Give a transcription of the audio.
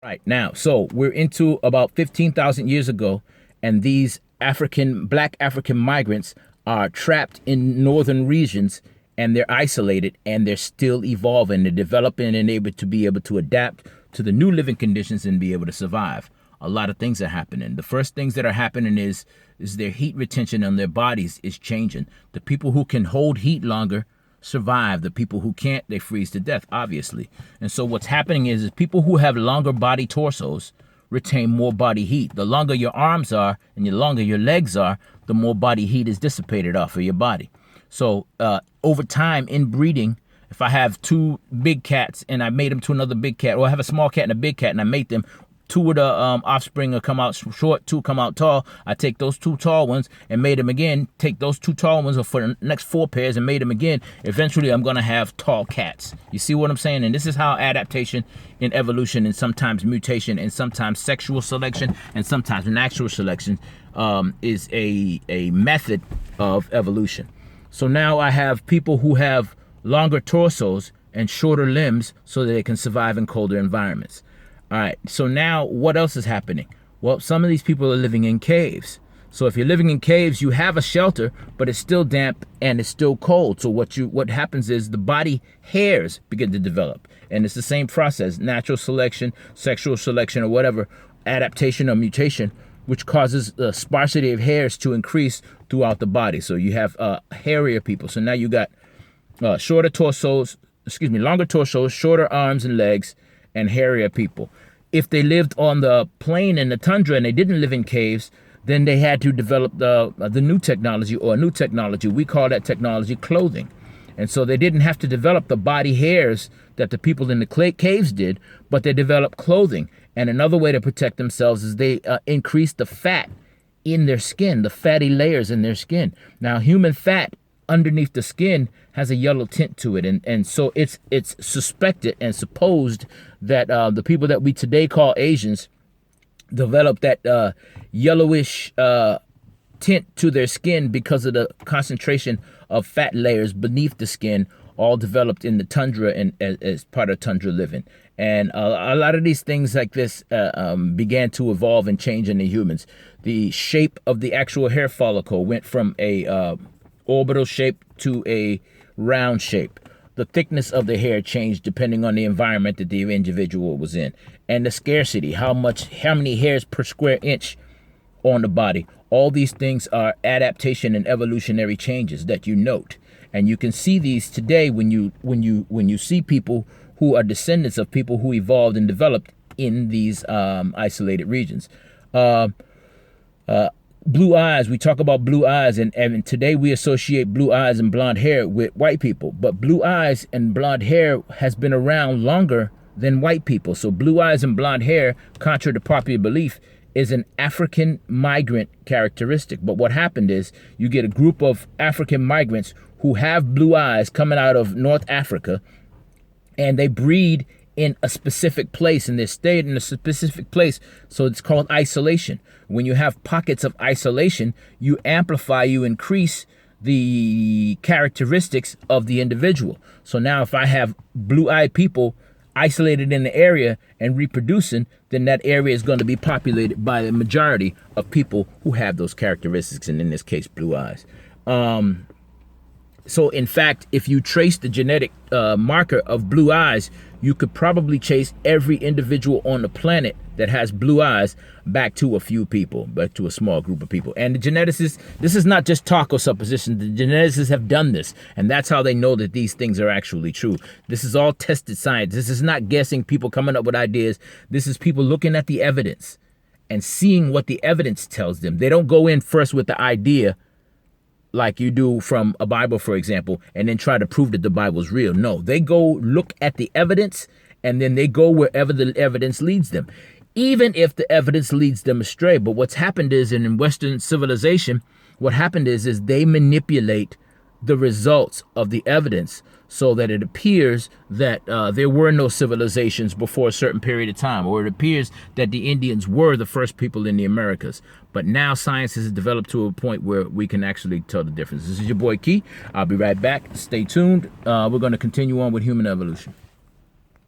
Right now, so we're into about 15,000 years ago, and these black African migrants are trapped in northern regions, and they're isolated, and they're still evolving. They're developing and able to be able to adapt to the new living conditions and be able to survive. A lot of things are happening. The first things that are happening is their heat retention on their bodies is changing. The people who can hold heat longer survive. The people who can't, they freeze to death, obviously. And so what's happening is people who have longer body torsos retain more body heat. The longer your arms are and the longer your legs are, the more body heat is dissipated off of your body. So over time, in breeding, if I have two big cats and I mate them to another big cat, or I have a small cat and a big cat and I mate them, two of the offspring will come out short, two come out tall. I take those two tall ones and mate them again. Take those two tall ones for the next four pairs and mate them again. Eventually, I'm going to have tall cats. You see what I'm saying? And this is how adaptation in evolution and sometimes mutation and sometimes sexual selection and sometimes natural selection is a method of evolution. So now I have people who have longer torsos and shorter limbs so that they can survive in colder environments. All right, so now what else is happening? Well, some of these people are living in caves. So if you're living in caves, you have a shelter, but it's still damp and it's still cold. So what happens is the body hairs begin to develop. And it's the same process, natural selection, sexual selection, or whatever, adaptation or mutation, which causes the sparsity of hairs to increase throughout the body. So you have hairier people. So now you got longer torsos, shorter arms and legs, and hairier people. If they lived on the plain and the tundra and they didn't live in caves, then they had to develop the new technology, or a new technology. We call that technology clothing. And so they didn't have to develop the body hairs that the people in the caves did, but they developed clothing. And another way to protect themselves is they increased the fat in their skin, the fatty layers in their skin. Now, human fat underneath the skin has a yellow tint to it, and so it's suspected and supposed that the people that we today call Asians developed that yellowish tint to their skin because of the concentration of fat layers beneath the skin, all developed in the tundra and as part of tundra living. And a lot of these things like this began to evolve and change in the humans. The shape of the actual hair follicle went from a orbital shape to a round shape. The thickness of the hair changed depending on the environment that the individual was in, and the scarcity, how many hairs per square inch on the body. All these things are adaptation and evolutionary changes that you note, and you can see these today when you see people who are descendants of people who evolved and developed in these isolated regions. Blue eyes, we talk about blue eyes, and today we associate blue eyes and blonde hair with white people. But blue eyes and blonde hair has been around longer than white people. So blue eyes and blonde hair, contrary to popular belief, is an African migrant characteristic. But what happened is you get a group of African migrants who have blue eyes coming out of North Africa, and they breed in a specific place, and they stayed in a specific place. So it's called isolation. When you have pockets of isolation, you amplify, you increase the characteristics of the individual. So now if I have blue-eyed people isolated in the area and reproducing, then that area is going to be populated by the majority of people who have those characteristics, and in this case, blue eyes. So in fact, if you trace the genetic marker of blue eyes, you could probably chase every individual on the planet that has blue eyes back to a few people, back to a small group of people. And the geneticists, this is not just talk or supposition. The geneticists have done this, and that's how they know that these things are actually true. This is all tested science. This is not guessing, people coming up with ideas. This is people looking at the evidence and seeing what the evidence tells them. They don't go in first with the idea like you do from a Bible, for example, and then try to prove that the Bible's real. No, they go look at the evidence, and then they go wherever the evidence leads them, even if the evidence leads them astray. But what's happened is, in Western civilization, what happened is they manipulate the results of the evidence so that it appears that there were no civilizations before a certain period of time, or it appears that the Indians were the first people in the Americas. But now science has developed to a point where we can actually tell the difference. This is your boy Key. I'll be right back. Stay tuned. We're going to continue on with human evolution.